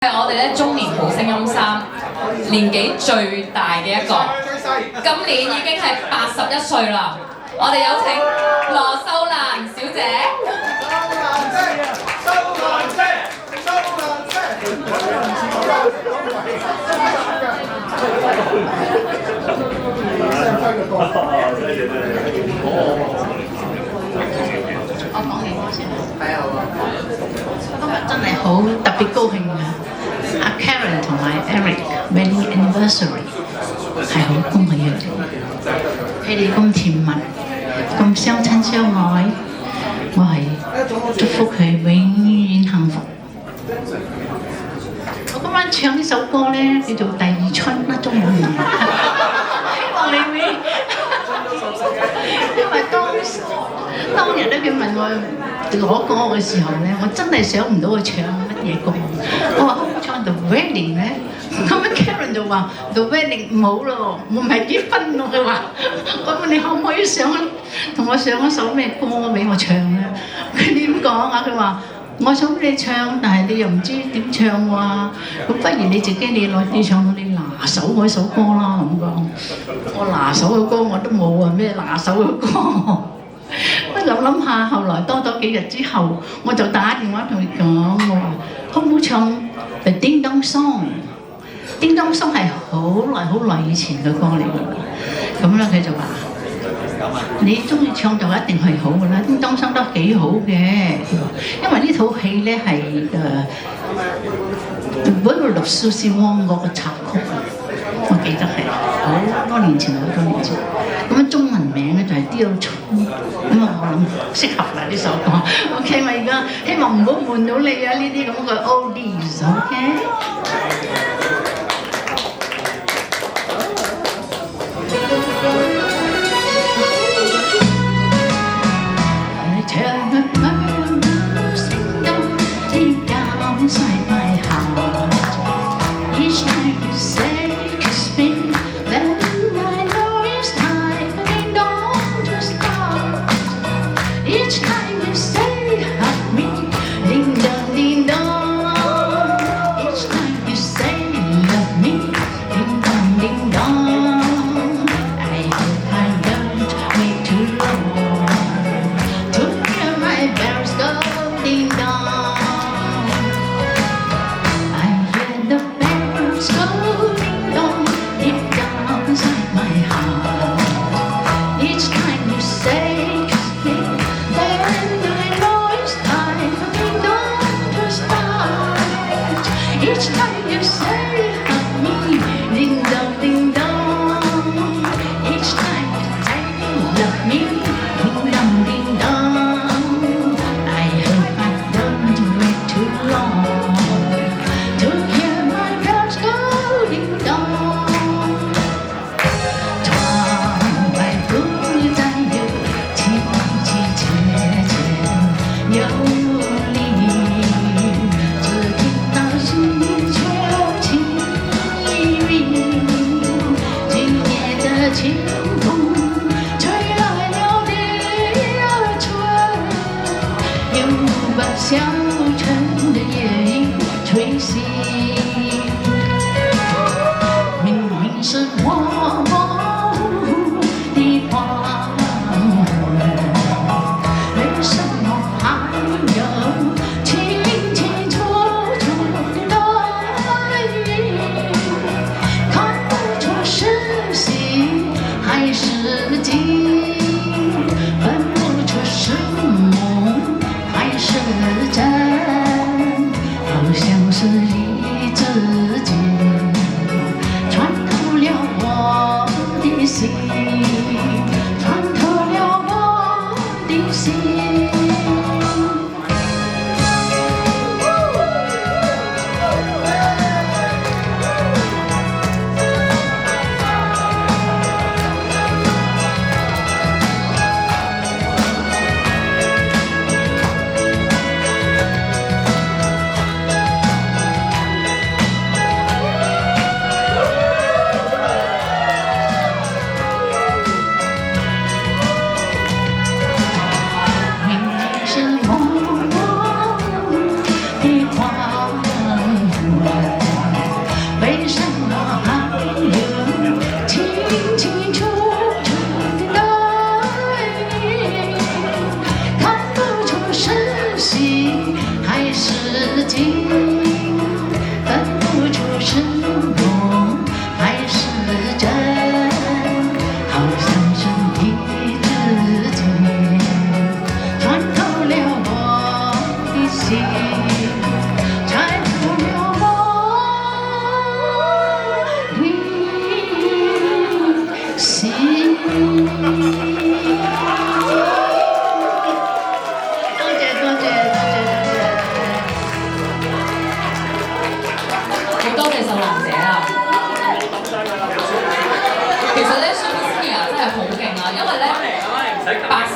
係我哋咧中年好聲音3年紀最大嘅一個，今年已經係81歲啦。我哋有請羅秀蘭小姐。我講你先。今日真係好特別高興啊！阿 Karen 同埋 Eric wedding anniversary 係好恭喜佢哋咁甜蜜，咁相親相愛，我係祝福佢永遠幸福。我今晚唱呢首歌咧叫做《第二春》啦，中文名，希望你會，因為當日咧佢問我攞歌嘅時候咧，我真係想唔到佢唱乜嘢歌。我話唱 The Wedding 咧，咁樣 Karen 就話 The Wedding 唔好咯，我唔係結婚咯。佢話，我問你可唔可以同我上一首咩歌俾我唱咧？佢點講啊？佢話我想俾你唱，但係你又唔知點唱喎。咁不如你自己你唱你拿手嗰首歌啦咁講。我拿手嘅歌我都冇啊，咩拿手嘅歌？不諗下，後來多咗幾日之後，我就打電話同佢講，我話好唔好唱《叮當 Song》？叮當 Song 係好耐以前嘅歌嚟㗎。咁咧佢就話：你中意唱就一定係好㗎啦，叮當 Song 都幾好嘅。因為呢套戲咧係《The World of Susie Wong》嗰個插曲啊，我記得係好多年前。咁中文名咧就係《雕蟲》，咁啊我諗適合啦呢首歌。OK， 我而家希望唔好悶到你啊！呢啲咁嘅 oldies，OK。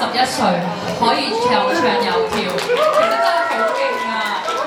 81歲，可以又唱又跳。